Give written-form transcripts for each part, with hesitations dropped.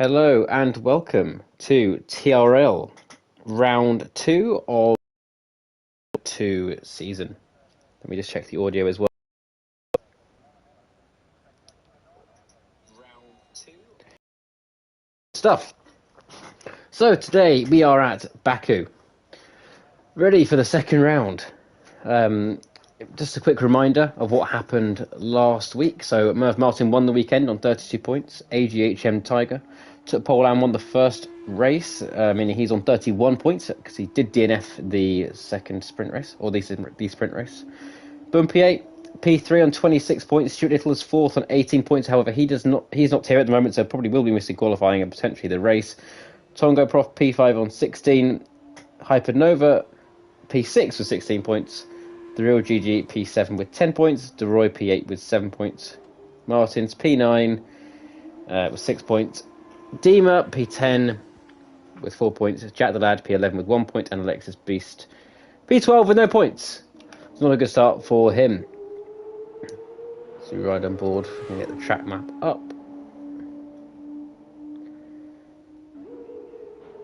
Hello and welcome to TRL round 2 of 2 season. Let me just check the audio as well. Stuff. So today we are at Baku, ready for the second round. Just a quick reminder of what happened last week. So Merv Martin won the weekend on 32 points. AGHM Tiger took pole and won the first race, meaning he's on 31 points because he did DNF the second sprint race, or the sprint race. Bumpier, P3 on 26 points. Stuart Little is fourth on 18 points. However, he's not here at the moment, so probably will be missing qualifying and potentially the race. Tongo Prof P5 on 16. Hypernova P6 with 16 points. The Real GG P7 with 10 points. DeRoy P8 with 7 points. Martins P9 with 6 points. Dima P10 with 4 points. Jack the Lad P11 with 1 point. And Alexis Beast P12 with no points. It's not a good start for him. So we ride on board. We can get the track map up.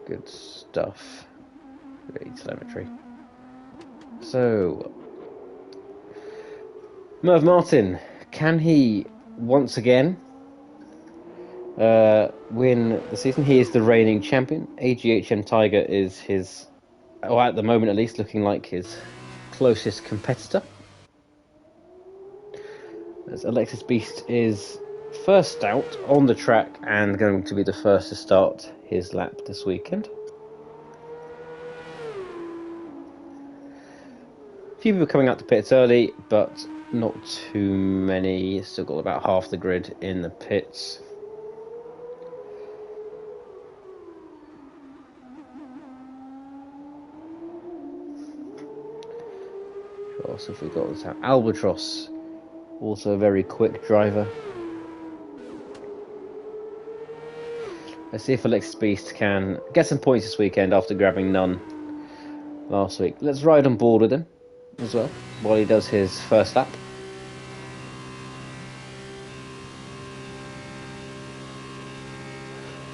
Good stuff. Great telemetry. So, Merv Martin, can he once again win the season? He is the reigning champion. AGHM Tiger is his, or at the moment at least, looking like his closest competitor. As Alexis Beast is first out on the track and going to be the first to start his lap this weekend. A few people coming out the pits early, but not too many. Still got about half the grid in the pits. What else have we got? Albatross, also a very quick driver. Let's see if Alexis Beast can get some points this weekend after grabbing none last week. Let's ride on board with him as well while he does his first lap.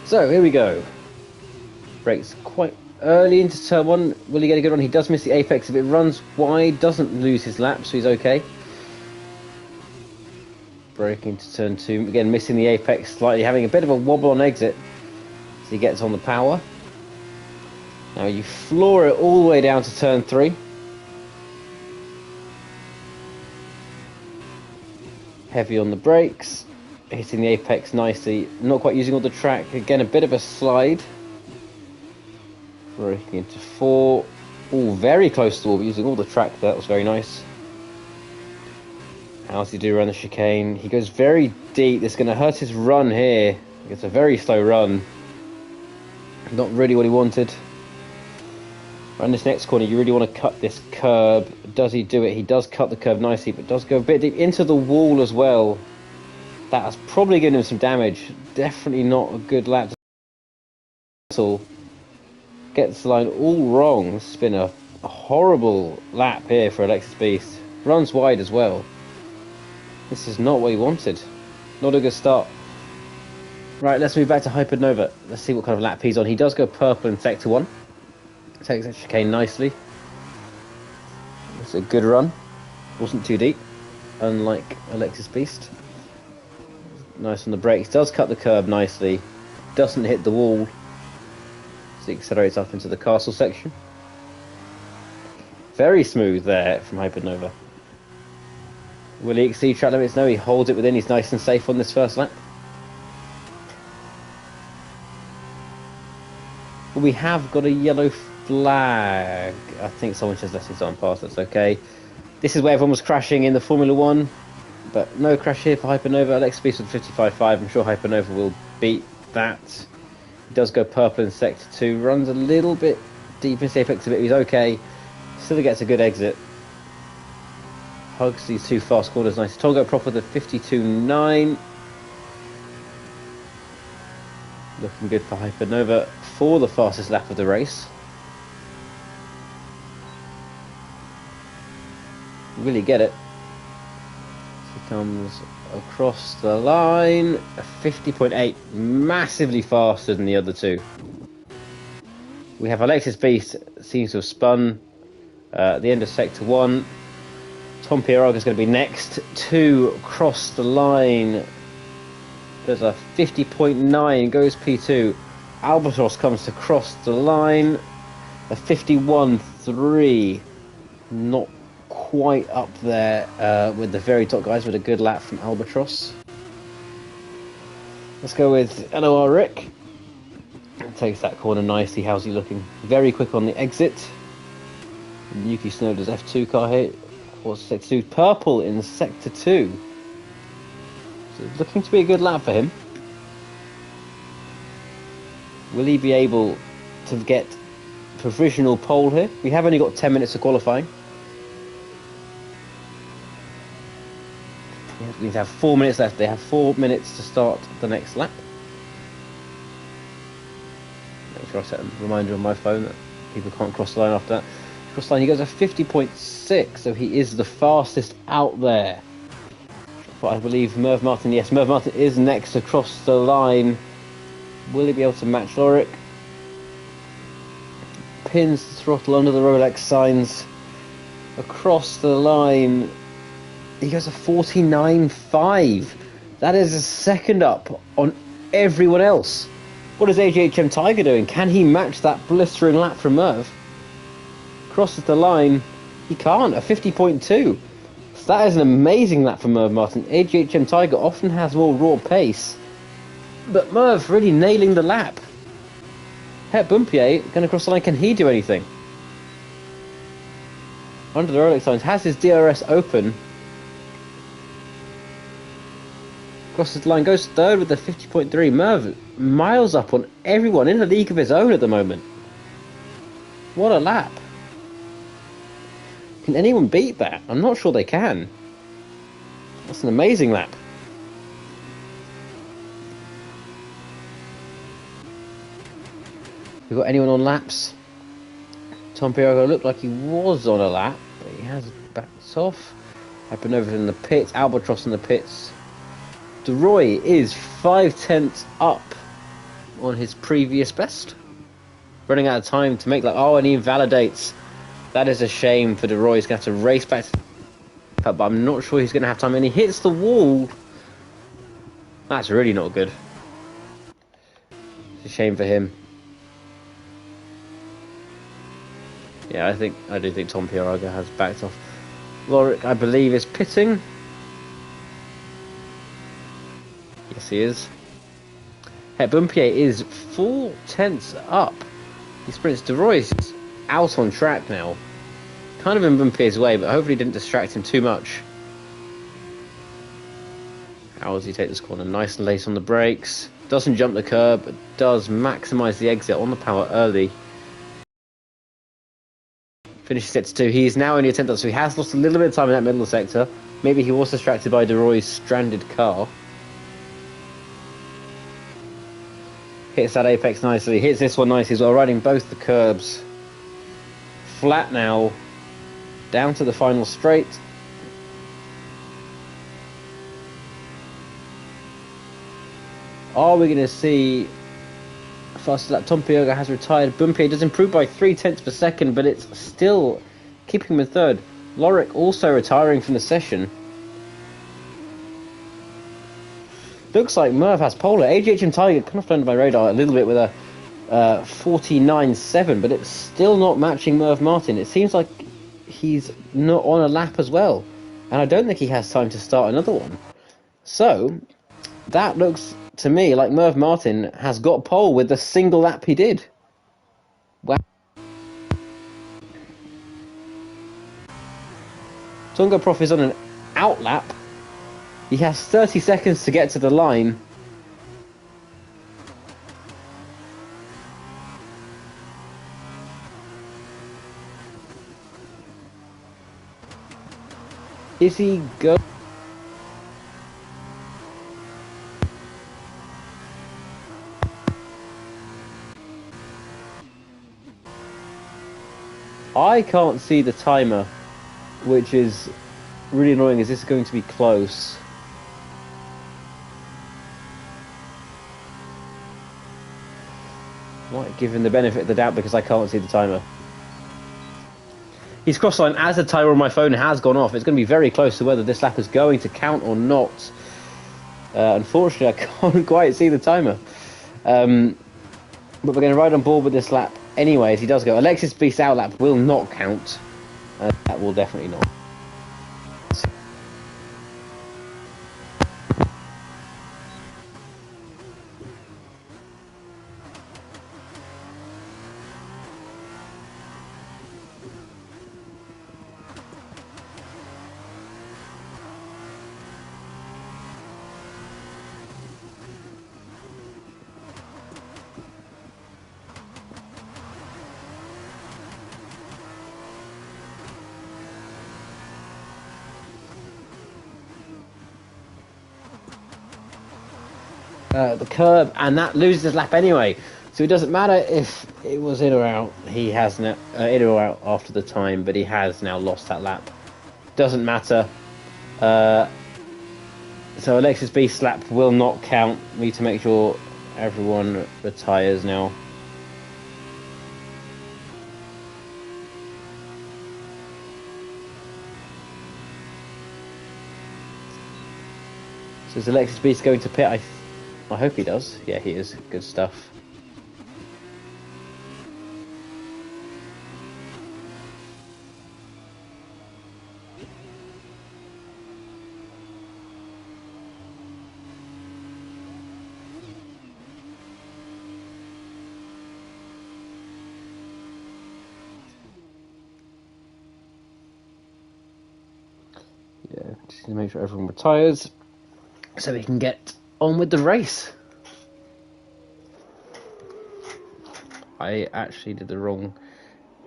So here we go. Brakes quite early into turn 1. Will he get a good run? He does miss the apex. If it runs wide, doesn't lose his lap, so he's okay. Braking to turn 2. Again, missing the apex slightly, having a bit of a wobble on exit as he gets on the power. Now you floor it all the way down to turn 3. Heavy on the brakes, hitting the apex nicely, not quite using all the track. Again, a bit of a slide. Braking into 4. All very close to the wall, using all the track there. That was very nice. How's he do around the chicane? He goes very deep. This is going to hurt his run here. It's a very slow run. Not really what he wanted. Around this next corner, you really want to cut this curb. Does he do it? He does cut the curb nicely, but does go a bit deep into the wall as well. That has probably given him some damage. Definitely not a good lap at all. Gets the line all wrong. This has been a horrible lap here for Alexis Beast. Runs wide as well. This is not what he wanted. Not a good start. Right, let's move back to Hypernova. Let's see what kind of lap he's on. He does go purple in sector 1. Takes that chicane nicely. It's a good run. Wasn't too deep, unlike Alexis Beast. Nice on the brakes. Does cut the curb nicely. Doesn't hit the wall. So he accelerates up into the castle section. Very smooth there from Hypernova. Will he exceed track limits? No, he holds it within. He's nice and safe on this first lap. We have got a yellow flag. I think someone just let his on pass. That's okay. This is where everyone was crashing in the Formula 1. But no crash here for Hypernova. Alexis Beast with 55.5. I'm sure Hypernova will beat that. He does go purple in sector 2. Runs a little bit deep into the apex a bit. He's okay. Still gets a good exit. Hugs these two fast corners nice. Tongo Prof with a 52.9. Looking good for Hypernova for the fastest lap of the race. Will he get it? He comes across the line, a 50.8, massively faster than the other two. We have Alexis Beast, seems to have spun at the end of Sector 1. Tom Pierraga is going to be next to cross the line. There's a 50.9, goes P2. Albatross comes to cross the line, a 51.3. Not quite up there with the very top guys, with a good lap from Albatross. Let's go with LOR Rick. Takes that corner nicely. How's he looking? Very quick on the exit. Yuki Tsunoda's F2 car here. For Sector 2. Purple in Sector 2. So it's looking to be a good lap for him. Will he be able to get provisional pole here? We have only got 10 minutes of qualifying. We have 4 minutes left. They have 4 minutes to start the next lap. Make sure I set a reminder on my phone that people can't cross the line after that. Cross the line, he goes a 50.6, so he is the fastest out there. But I believe Merv Martin, yes, Merv Martin is next across the line. Will he be able to match Lorick? Pins the throttle under the Rolex signs. Across the line, he goes a 49.5. That is a second up on everyone else. What is AGHM Tiger doing? Can he match that blistering lap from Merv? Crosses the line. He can't. A 50.2. So that is an amazing lap from Merv Martin. AGHM Tiger often has more raw pace, but Merv really nailing the lap. Het Bumpier going to cross the line. Can he do anything? Under the Rolex signs, has his DRS open. Crosses the line, goes third with the 50.3. Merv miles up on everyone, in a league of his own at the moment. What a lap. Can anyone beat that? I'm not sure they can. That's an amazing lap. We got anyone on laps? Tom Pierraga looked like he was on a lap, but he has backed off. I've over in the pits, Albatross in the pits. DeRoy is 5/10 up on his previous best. Running out of time to make that. Oh, and he invalidates. That is a shame for DeRoy. He's going to have to race back. But I'm not sure he's going to have time. And he hits the wall. That's really not good. It's a shame for him. Yeah, I do think Tom Pierraga has backed off. Lorick, I believe, is pitting. Yes, he is. Het Bumpier is 4/10 up. He sprints. DeRoy's out on track now. Kind of in Bumpier's way, but hopefully didn't distract him too much. How does he take this corner? Nice and late on the brakes. Doesn't jump the curb, but does maximise the exit on the power early. Finishes Sector 2. He is now only a 10th up, so he has lost a little bit of time in that middle sector. Maybe he was distracted by DeRoy's stranded car. Hits that apex nicely. Hits this one nicely as well, riding both the curbs. Flat now. Down to the final straight. Are we going to see a faster lap? Tom Pierraga has retired. Bumpier does improve by 0.3 per second, but it's still keeping him in third. Lorick also retiring from the session. Looks like Merv has pole. AGHM Tiger kind of under my radar a little bit with a 49.7, but it's still not matching Merv Martin. It seems like he's not on a lap as well, and I don't think he has time to start another one. So that looks to me like Merv Martin has got pole with the single lap he did. Wow. Tunga Prof is on an out lap. He has 30 seconds to get to the line. Is he go? I can't see the timer, which is really annoying is this is going to be close. Might give him the benefit of the doubt because I can't see the timer. He's crossed line as the timer on my phone has gone off. It's going to be very close to whether this lap is going to count or not. Unfortunately, I can't quite see the timer. But we're going to ride on board with this lap anyways. He does go. Alexis Beast out lap will not count. That will definitely not. The curb, and that loses his lap anyway. So it doesn't matter if it was in or out. He has now in or out after the time, but he has now lost that lap. Doesn't matter. So Alexis Beast's lap will not count. We need to make sure everyone retires now. So is Alexis Beast going to pit? I hope he does. Yeah, he is. Good stuff. Yeah, just need to make sure everyone retires so we can get on with the race. I actually did the wrong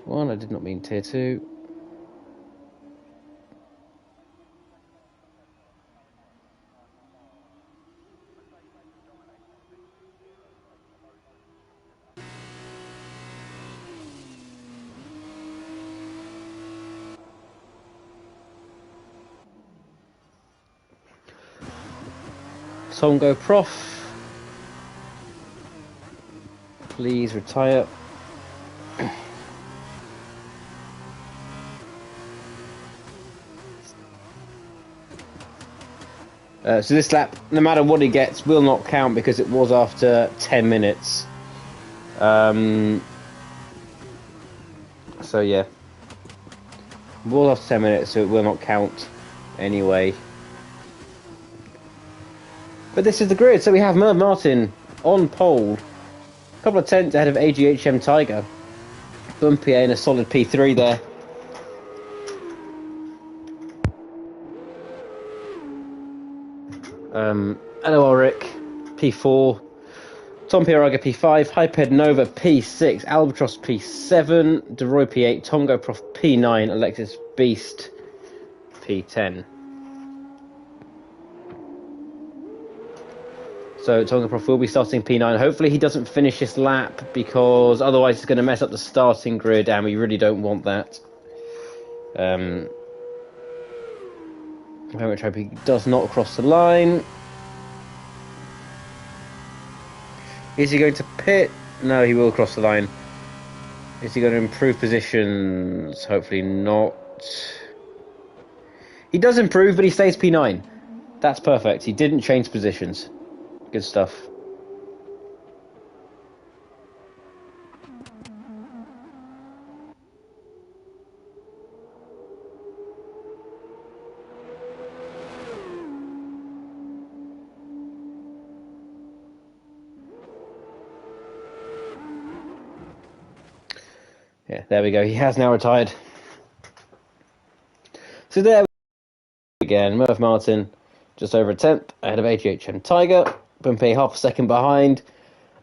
one. I did not mean tier 2. Songo Prof, please retire. So this lap, no matter what he gets, will not count because it was after 10 minutes. So yeah, it was after 10 minutes, so it will not count anyway. But this is the grid, so we have Merv Martin on pole, a couple of tenths ahead of AGHM Tiger. Bumpier in a solid P3 there. LOL Rick, P4. Tom Pieraga P5, Hyped Nova P6, Albatross P7, DeRoy P8, Tongo Prof P9, Alexis Beast P10. So Tonga Prof will be starting P9. Hopefully he doesn't finish this lap because otherwise it's going to mess up the starting grid and we really don't want that. I very much hope he does not cross the line. Is he going to pit? No, he will cross the line. Is he going to improve positions? Hopefully not. He does improve, but he stays P9. That's perfect. He didn't change positions. Good stuff. Yeah, there we go. He has now retired. So there we go again. Merv Martin, just over a tenth ahead of AGHM Tiger. Bumpy half a second behind.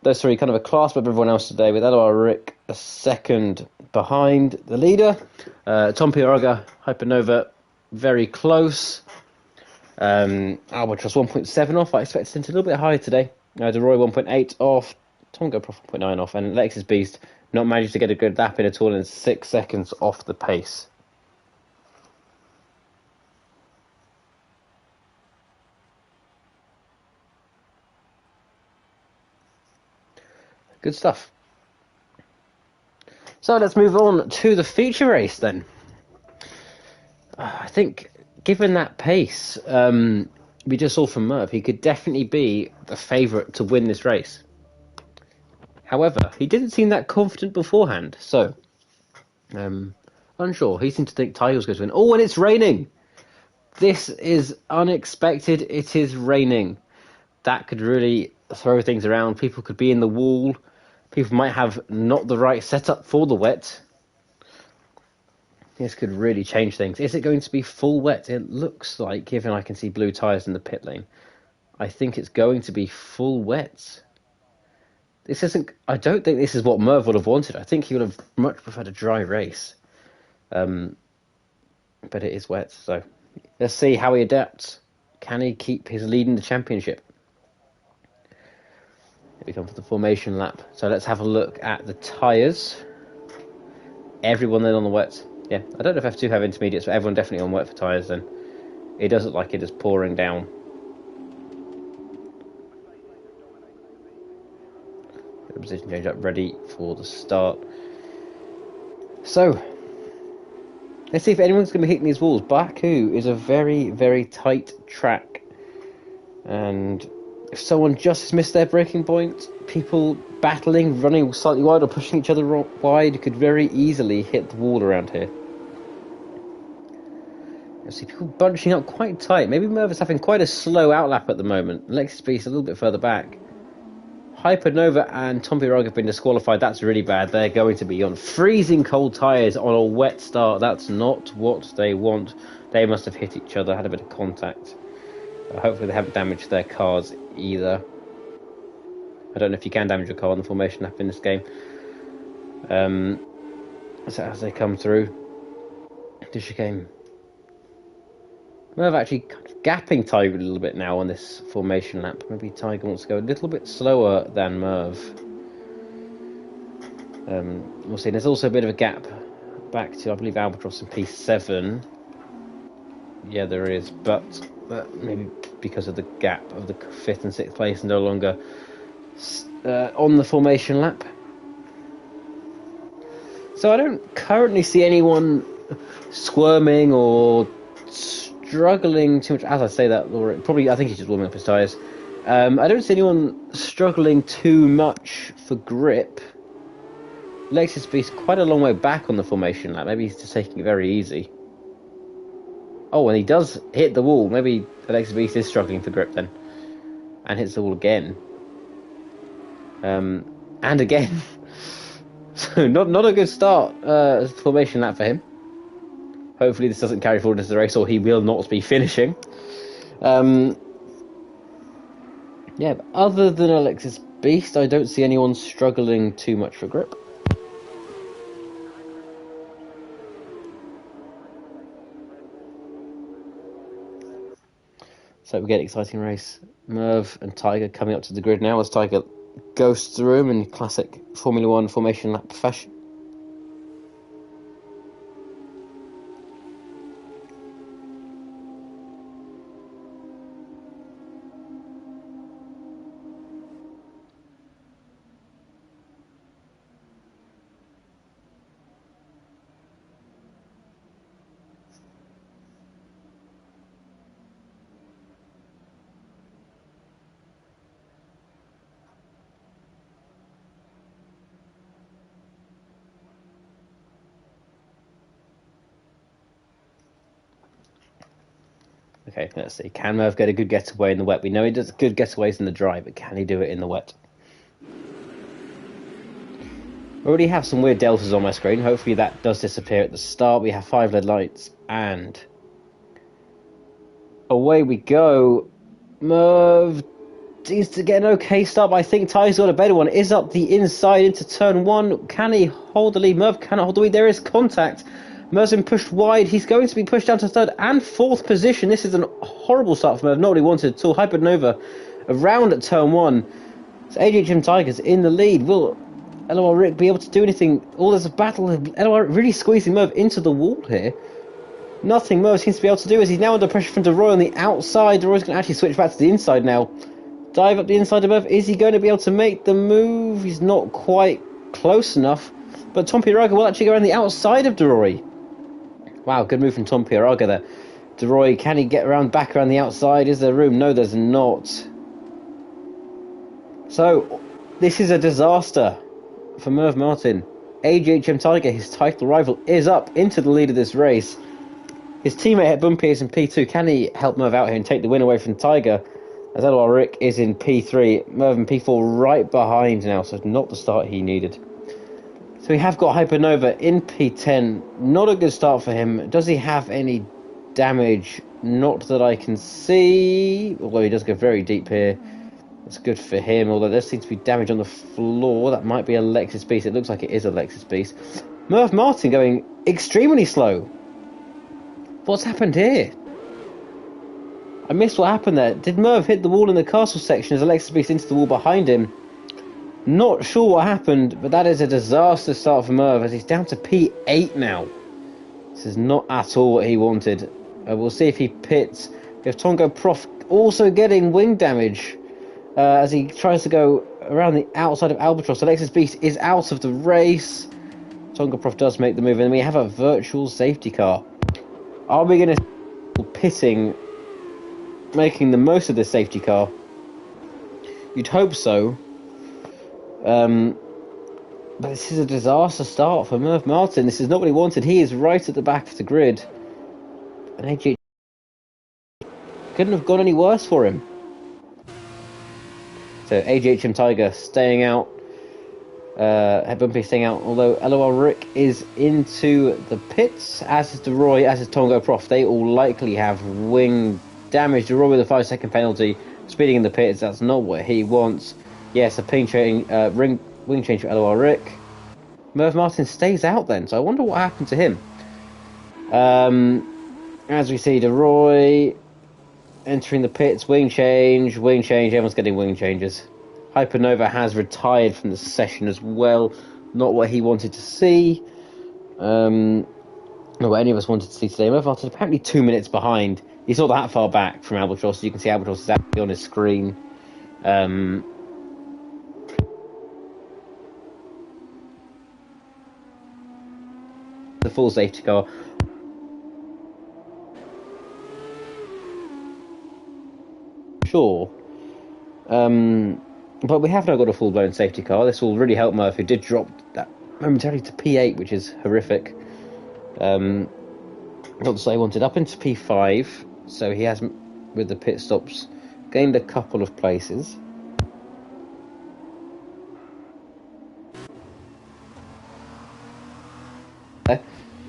Those three kind of a clasp of everyone else today, with LOR Rick a second behind the leader. Tom Pieraga, Hypernova, very close. Albatross 1.7 off. I expected him to a little bit higher today. DeRoy 1.8 off. Tonga Prof 1.9 off. And Alexis Beast not managed to get a good lap in at all in 6 seconds off the pace. Good stuff. So let's move on to the feature race then. I think, given that pace we just saw from Merv, he could definitely be the favourite to win this race. However, he didn't seem that confident beforehand, so unsure. He seemed to think Tiger was going to win. Oh, and it's raining! This is unexpected. It is raining. That could really throw things around. People could be in the wall. People might have not the right setup for the wet. This could really change things. Is it going to be full wet? It looks like, given I can see blue tyres in the pit lane, I think it's going to be full wet. This isn't. I don't think this is what Merv would have wanted. I think he would have much preferred a dry race. But it is wet, so let's see how he adapts. Can he keep his lead in the championship? Here we come for the formation lap. So let's have a look at the tyres. Everyone then on the wet. Yeah, I don't know if F2 have intermediates, but everyone definitely on wet for tyres then. It does look like it is pouring down. Get the position change up, ready for the start. So, let's see if anyone's going to be hitting these walls. Baku is a very, very tight track. And if someone just missed their braking point, people battling, running slightly wide or pushing each other wide could very easily hit the wall around here. You see people bunching up quite tight. Maybe Merv is having quite a slow outlap at the moment. Lexus Beast a little bit further back. Hypernova and Tom Pirog have been disqualified. That's really bad. They're going to be on freezing cold tyres on a wet start. That's not what they want. They must have hit each other, had a bit of contact. Hopefully they haven't damaged their cars either. I don't know if you can damage a car on the formation lap in this game. So as they come through the chicane, Merv actually kind of gapping Tiger a little bit now on this formation lap. Maybe Tiger wants to go a little bit slower than Merv. We'll see. There's also a bit of a gap back to, I believe, Albatross in P7. Yeah, there is, but maybe because of the gap of the 5th and 6th place no longer on the formation lap. So I don't currently see anyone squirming or struggling too much. As I say that, Laura, probably I think he's just warming up his tyres. I don't see anyone struggling too much for grip. Lexus Beast quite a long way back on the formation lap. Maybe he's just taking it very easy. Oh, and he does hit the wall. Maybe Lexus Beast is struggling for grip then. And hits the wall again. And again. So not a good start formation lap for him. Hopefully this doesn't carry forward into the race, or he will not be finishing. Yeah, but other than Alexis Beast, I don't see anyone struggling too much for grip. So we get an exciting race. Merv and Tiger coming up to the grid now as Tiger goes through him in classic Formula 1 formation lap fashion. Okay, let's see. Can Merv get a good getaway in the wet? We know he does good getaways in the dry, but can he do it in the wet? I already have some weird deltas on my screen. Hopefully that does disappear at the start. We have 5 LED lights, and away we go. Merv needs to get an okay start, but I think Ty's got a better one. Is up the inside into turn 1. Can he hold the lead? Merv cannot hold the lead. There is contact. Merv's been pushed wide. He's going to be pushed down to 3rd and 4th position. This is a horrible start for Merv. Not what he wanted at all. Hypernova around at turn 1. So ADHM Tigers in the lead. Will LOR Rick be able to do anything? Oh, there's a battle. LOR really squeezing Merv into the wall here. Nothing Merv seems to be able to do as he's now under pressure from DeRoy on the outside. DeRoy's going to actually switch back to the inside now. Dive up the inside of Merv. Is he going to be able to make the move? He's not quite close enough. But Tom Pieraga will actually go around the outside of Deroy. Wow, good move from Tom Pieraga there. Deroy, can he get back around the outside? Is there room? No, there's not. So, this is a disaster for Merv Martin. AGHM Tiger, his title rival, is up into the lead of this race. His teammate at Bumpy is in P2. Can he help Merv out here and take the win away from Tiger? As LOR Rick is in P3. Merv in P4 right behind now, so not the start he needed. So we have got Hypernova in P10. Not a good start for him. Does he have any damage? Not that I can see. Although he does go very deep here. That's good for him, although there seems to be damage on the floor. That might be a Lexus Beast. It looks like it is a Lexus Beast. Merv Martin going extremely slow. What's happened here? I missed what happened there. Did Merv hit the wall in the castle section as a Lexus Beast into the wall behind him? Not sure what happened, but that is a disaster start for Merv as he's down to P8 now. This is not at all what he wanted. We'll see if he pits. We have Tongo Prof also getting wing damage as he tries to go around the outside of Albatross. Alexis Beast is out of the race. Tonga Prof does make the move, and we have a virtual safety car. Are we going to see pitting, making the most of this safety car? You'd hope so. But this is a disaster start for Merv Martin. This is not what he wanted. He is right at the back of the grid. And AG couldn't have gone any worse for him. So AGHM Tiger staying out. Bumpy staying out. Although LOL Rick is into the pits, as is DeRoy, as is Tongo Prof. They all likely have wing damage. DeRoy with a 5-second penalty, speeding in the pits. That's not what he wants. Yes, a wing change for LOL Rick. Merv Martin stays out then, so I wonder what happened to him. As we see, DeRoy entering the pits, wing change, everyone's getting wing changes. Hypernova has retired from the session as well, not what he wanted to see. Not what any of us wanted to see today. Merv Martin apparently 2 minutes behind. He's not that far back from Albatross, so you can see Albatross is actually on his screen. The full safety car. Sure. But we have now got a full-blown safety car. This will really help Merv, who did drop that momentarily to P8, which is horrific. Not to say I wanted up into P5, so he has, with the pit stops, gained a couple of places.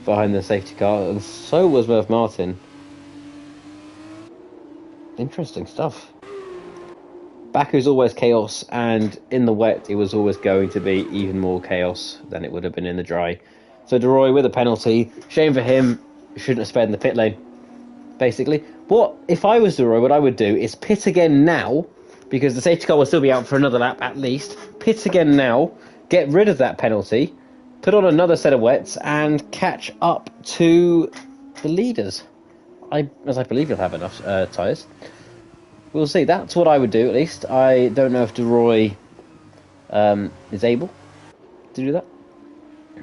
Behind the safety car, and so was Merv Martin. Interesting stuff. Baku's always chaos, and in the wet it was always going to be even more chaos than it would have been in the dry. So DeRoy with a penalty. Shame for him. Shouldn't have spared in the pit lane. Basically, what if I was DeRoy? What I would do is pit again now, because the safety car will still be out for another lap at least. Pit again now. Get rid of that penalty. Put on another set of wets and catch up to the leaders. As I believe you'll have enough tyres. We'll see. That's what I would do, at least. I don't know if DeRoy is able to do that.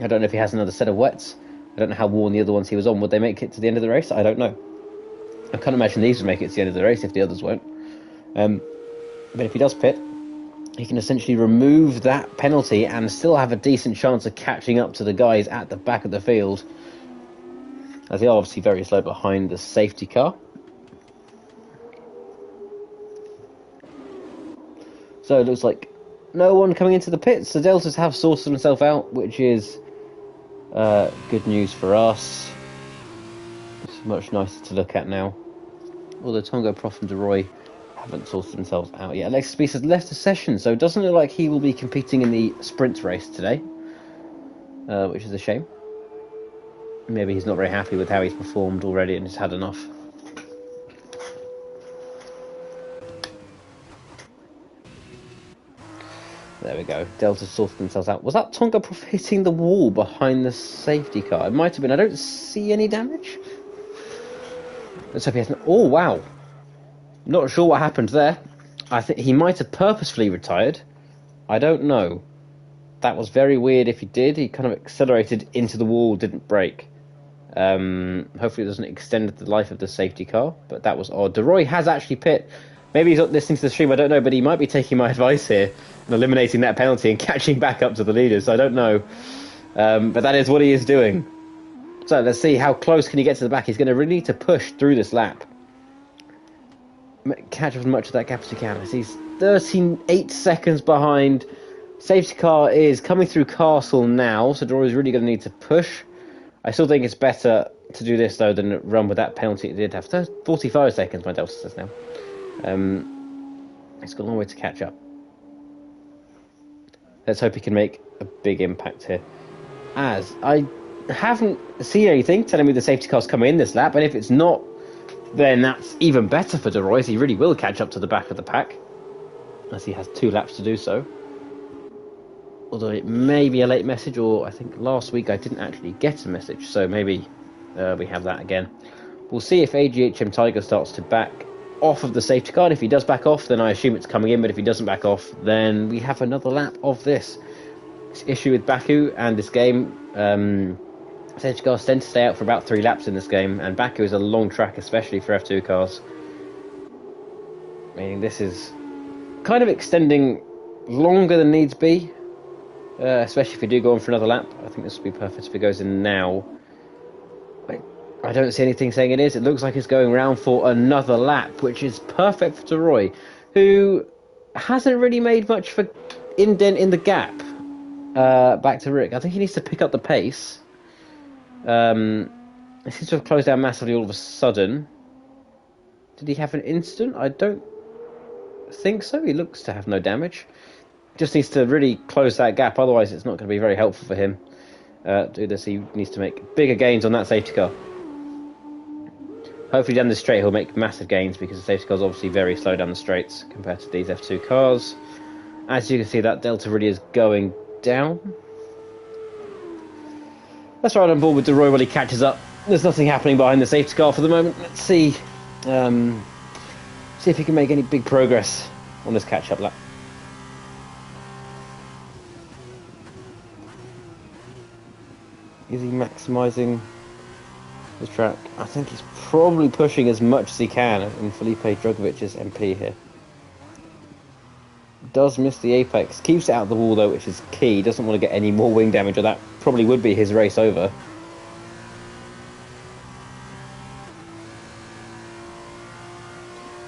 I don't know if he has another set of wets. I don't know how worn the other ones he was on. Would they make it to the end of the race? I don't know. I can't imagine these would make it to the end of the race if the others won't. But if he does pit, he can essentially remove that penalty and still have a decent chance of catching up to the guys at the back of the field, as they are obviously very slow behind the safety car. So it looks like no one coming into the pits. The Deltas have sorted themselves out, which is good news for us. It's much nicer to look at now. Although Tongo Prof and DeRoy haven't sorted themselves out yet. Alexis Beast has left the session, so it doesn't look like he will be competing in the sprint race today, which is a shame. Maybe he's not very happy with how he's performed already and has had enough. There we go. Delta sorted themselves out. Was that Tonga Prof hitting the wall behind the safety car? It might have been. I don't see any damage. Let's hope he hasn't. Oh, wow. Not sure what happened there. I think he might have purposefully retired. I don't know. That was very weird if he did. He kind of accelerated into the wall, didn't brake. Hopefully it doesn't extend the life of the safety car, but that was odd. DeRoy has actually pit. Maybe he's not listening to the stream, I don't know, but he might be taking my advice here and eliminating that penalty and catching back up to the leaders. I don't know. But that is what he is doing. So let's see how close can he get to the back. He's going to really need to push through this lap. Catch up as much of that gap as he can. He's 13.8 seconds behind. Safety car is coming through Castle now, so DeRoy is really going to need to push. I still think it's better to do this, though, than run with that penalty it did have. 45 seconds, my Delta says now. It's got a long way to catch up. Let's hope he can make a big impact here. As I haven't seen anything telling me the safety car's coming in this lap, and if it's not, then that's even better for DeRoy, as he really will catch up to the back of the pack, as he has 2 laps to do so. Although it may be a late message, or I think last week I didn't actually get a message, so maybe we have that again. We'll see if AGHM Tiger starts to back off of the safety car, and if he does back off, then I assume it's coming in, but if he doesn't back off, then we have another lap of this. This issue with Baku and this game, safety cars tend to stay out for about 3 laps in this game, and Baku is a long track, especially for F2 cars. Meaning this is kind of extending longer than needs be, especially if we do go on for another lap. I think this would be perfect if it goes in now. I don't see anything saying it is. It looks like it's going round for another lap, which is perfect for DeRoy, who hasn't really made much of an indent in the gap back to Rick. I think he needs to pick up the pace. It seems to have closed down massively all of a sudden. Did he have an incident? I don't think so. He looks to have no damage. Just needs to really close that gap, otherwise it's not going to be very helpful for him. Do this. He needs to make bigger gains on that safety car. Hopefully down the straight he'll make massive gains, because the safety car is obviously very slow down the straights compared to these F2 cars. As you can see, that delta really is going down. Let's ride on board with DeRoy while he catches up. There's nothing happening behind the safety car for the moment. Let's see if he can make any big progress on this catch-up lap. Is he maximising the track? I think he's probably pushing as much as he can in Felipe Drugovic's MP here. Does miss the apex. Keeps it out of the wall though, which is key. Doesn't want to get any more wing damage, or that probably would be his race over.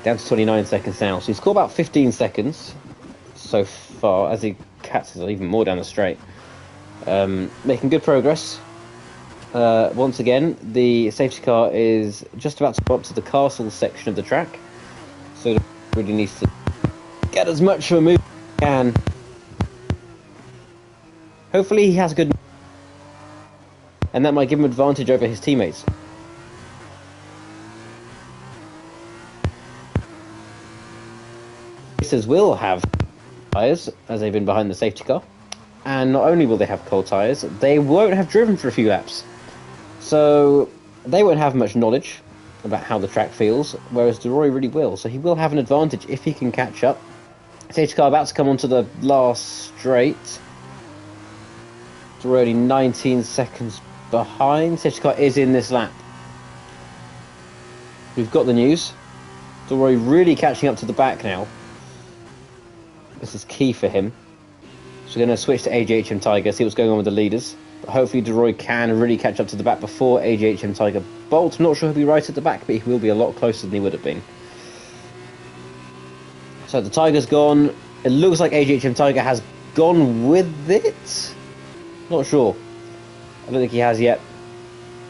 Down to 29 seconds now. So he's scored about 15 seconds so far, as he catches even more down the straight. Making good progress. Once again, the safety car is just about to go up to the castle section of the track, so it really needs to get as much of a move as he can. Hopefully he has a good, and that might give him advantage over his teammates. Racers will have tyres, as they've been behind the safety car, and not only will they have cold tyres, they won't have driven for a few laps. So they won't have much knowledge about how the track feels, whereas DeRoy really will. So he will have an advantage if he can catch up. Safety car about to come onto the last straight. DeRoy only 19 seconds behind. Safety car is in this lap. We've got the news. DeRoy really catching up to the back now. This is key for him. So we're going to switch to AGHM Tiger, see what's going on with the leaders. But hopefully DeRoy can really catch up to the back before AGHM Tiger bolts. I'm not sure he'll be right at the back, but he will be a lot closer than he would have been. So the Tiger's gone. It looks like AGHM Tiger has gone with it. Not sure. I don't think he has yet.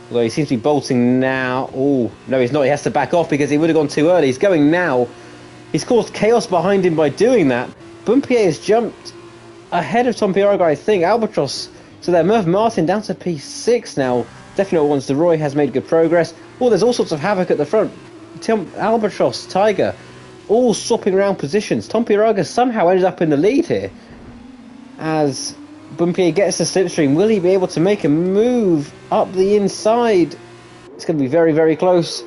Although he seems to be bolting now. Oh, no, he's not. He has to back off because he would have gone too early. He's going now. He's caused chaos behind him by doing that. Bumpier has jumped ahead of Tom Piaraga, I think. Albatross. So they're Merv Martin down to P6 now. Definitely once DeRoy has made good progress. Oh, there's all sorts of havoc at the front. Albatross, Tiger, all swapping around positions. Tom Piaraga somehow ended up in the lead here. As Bumpier gets the slipstream, will he be able to make a move up the inside? It's going to be very, very close.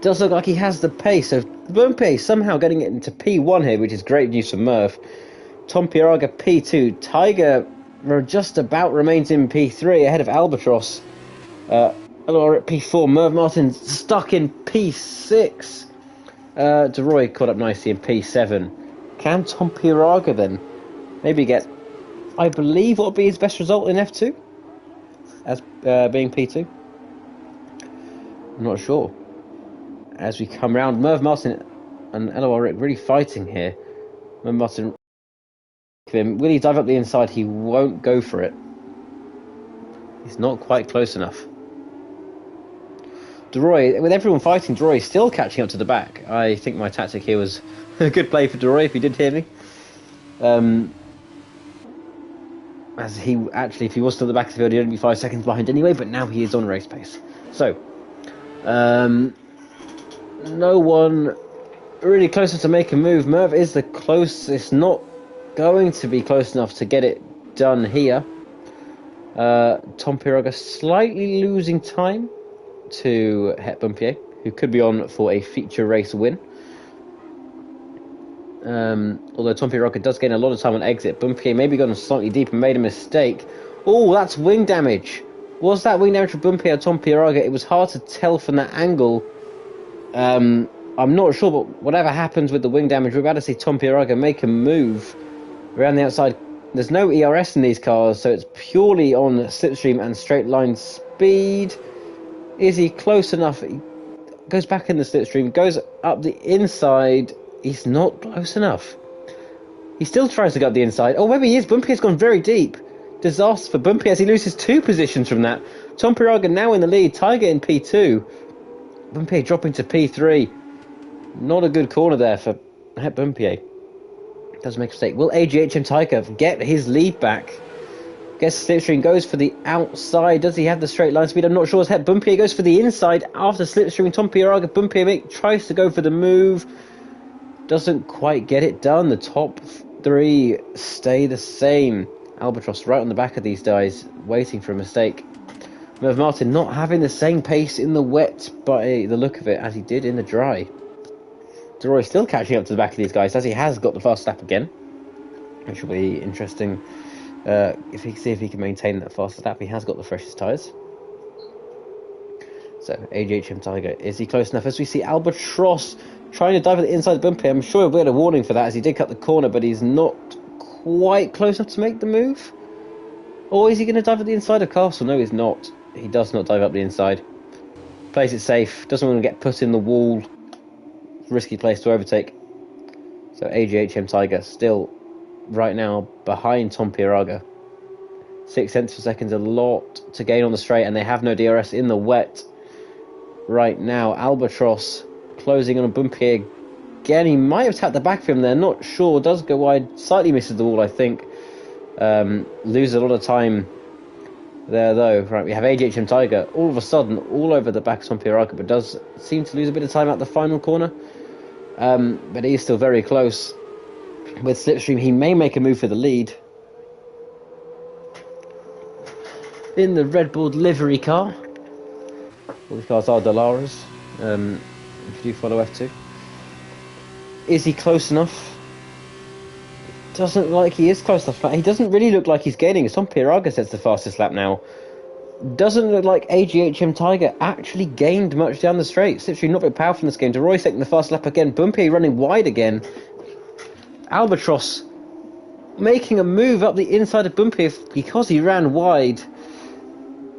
Does look like he has the pace, so Bumpier somehow getting it into P1 here, which is great news for Merv. Tom Pieraga P2, Tiger just about remains in P3 ahead of Albatross. Alora at P4, Merv Martin stuck in P6. DeRoy caught up nicely in P7. Can Tom Pieraga then maybe get, I believe, what would be his best result in F2? As being P2? I'm not sure. As we come round, Merv Martin and Eloy really fighting here. Merv Martin, will he dive up the inside? He won't go for it. He's not quite close enough. DeRoy, with everyone fighting, DeRoy still catching up to the back. I think my tactic here was a good play for DeRoy, if he did hear me. As he actually, if he was still at the back of the field, he'd only be 5 seconds behind anyway, but now he is on race pace. So, no one really closer to make a move. Merv is the closest, not going to be close enough to get it done here. Tom Pieraga slightly losing time to Het Bumpier, who could be on for a feature race win. Although Tom Pieraga does gain a lot of time on exit, Bumpier maybe gone slightly deep and made a mistake. Oh, that's wing damage. Was that wing damage for Bumpier or Tom Pieraga? It was hard to tell from that angle. I'm not sure, but whatever happens with the wing damage, we're about to see Tom Pieraga make a move around the outside. There's no ERS in these cars, so it's purely on slipstream and straight line speed. Is he close enough? He goes back in the slipstream, goes up the inside. He's not close enough. He still tries to go up the inside. Oh, maybe he is. Bumpier's gone very deep. Disaster for Bumpier as he loses 2 positions from that. Tom Pieraga now in the lead. Tiger in P2. Bumpier dropping to P3. Not a good corner there for Bumpier. Does make a mistake. Will AGHM Tiger get his lead back? Gets slipstream, goes for the outside. Does he have the straight line speed? I'm not sure. Bumpier goes for the inside after slipstream. Tom Pieraga, Bumpier tries to go for the move. Doesn't quite get it done. The top 3 stay the same. Albatross right on the back of these guys, waiting for a mistake. Merv Martin not having the same pace in the wet by the look of it as he did in the dry. DeRoy still catching up to the back of these guys as he has got the fast lap again, which will be interesting. If he can maintain that fast lap, he has got the freshest tyres. So AGHM Tiger, is he close enough? As we see Albatross trying to dive at the inside of Bumpier. I'm sure we'll get a warning for that as he did cut the corner, but he's not quite close enough to make the move. Or is he going to dive at the inside of Castle? No, he's not. He does not dive up the inside. Plays it safe. Doesn't want to get put in the wall. Risky place to overtake. So AGHM Tiger still right now behind Tom Pieraga. 6 tenths per second, a lot to gain on the straight, and they have no DRS in the wet. Right now, Albatross closing on a Bumpier again. He might have tapped the back of him there, not sure. Does go wide, slightly misses the wall, I think. Loses a lot of time there, though. Right, we have AGHM Tiger all of a sudden all over the back of Tom Pieraga, but does seem to lose a bit of time at the final corner. But he is still very close. With slipstream, he may make a move for the lead. In the Red Bull livery car. All these cars are Dalaras. If you do follow F2. Is he close enough? Doesn't look like he is close enough. He doesn't really look like he's gaining. Tom Pieraga sets the fastest lap now. Doesn't look like AGHM Tiger actually gained much down the straight. Slipstream not very powerful in this game. DeRoy taking the fast lap again. Bumpier running wide again. Albatross making a move up the inside of Bumpier because he ran wide.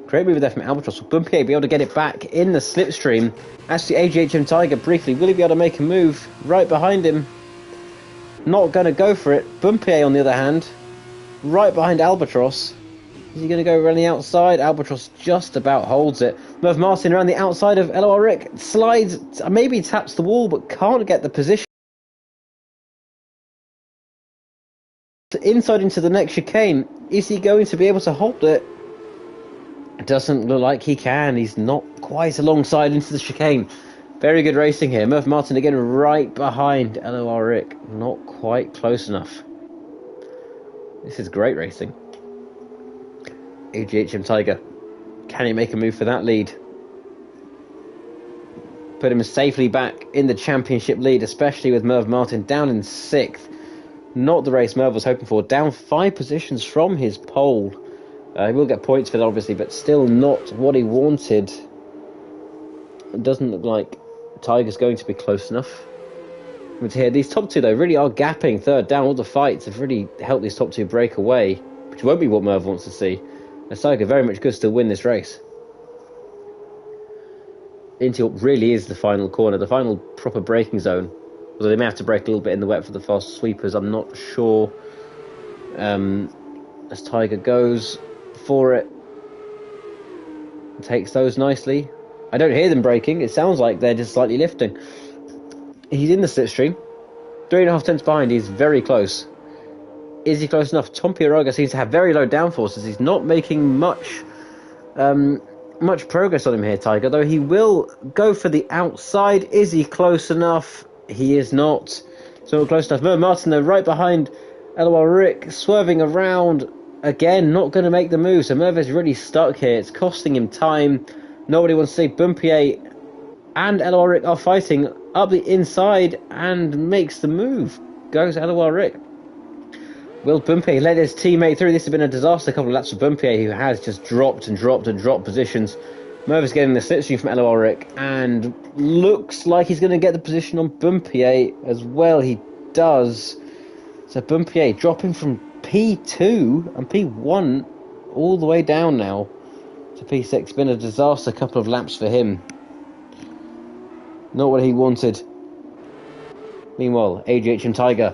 Great move there from Albatross. Will Bumpier be able to get it back in the slipstream? Actually, AGHM Tiger briefly. Will he be able to make a move right behind him? Not going to go for it. Bumpier, on the other hand, right behind Albatross. Is he going to go around the outside? Albatross just about holds it. Merv Martin around the outside of Eloy slides, maybe taps the wall, but can't get the position. Inside into the next chicane. Is he going to be able to hold it? It doesn't look like he can. He's not quite alongside into the chicane. Very good racing here. Merv Martin again right behind Eloy. Not quite close enough. This is great racing. AGHM Tiger. Can he make a move for that lead? put him safely back in the championship lead, especially with Merv Martin down in 6th. Not the race Merv was hoping for, down 5 positions from his pole. He will get points for that, obviously, but still not what he wanted. It doesn't look like Tiger's going to be close enough. But here, these top 2, though, really are gapping third down. All the fights have really helped these top 2 break away, which won't be what Merv wants to see. As Tiger very much could still win this race. Into what really is the final corner, the final proper braking zone. Although they may have to brake a little bit in the wet for the fast sweepers, I'm not sure. As Tiger goes for it, takes those nicely. I don't hear them braking. It sounds like they're just slightly lifting. He's in the slipstream. 3.5 tenths behind. He's very close. Is he close enough? Tom Pieroga seems to have very low downforces. He's not making much progress on him here, Tiger, though he will go for the outside. Is he close enough? He is not. So not close enough. Merv Martin, though, right behind LOL Rick, swerving around. Again, not going to make the move. So Merv is really stuck here. It's costing him time. Nobody wants to see Bumpier and LOL Rick are fighting up the inside and makes the move. Goes LOL Rick. Will Bumpier let his teammate through? This has been a disaster couple of laps for Bumpier, who has just dropped positions. Merv is getting the slipstream from LOL Rick and looks like he's going to get the position on Bumpier as well. He does. So Bumpier dropping from P2 and P1 all the way down now to P6. Been a disaster couple of laps for him. Not what he wanted. Meanwhile, AGH and Tiger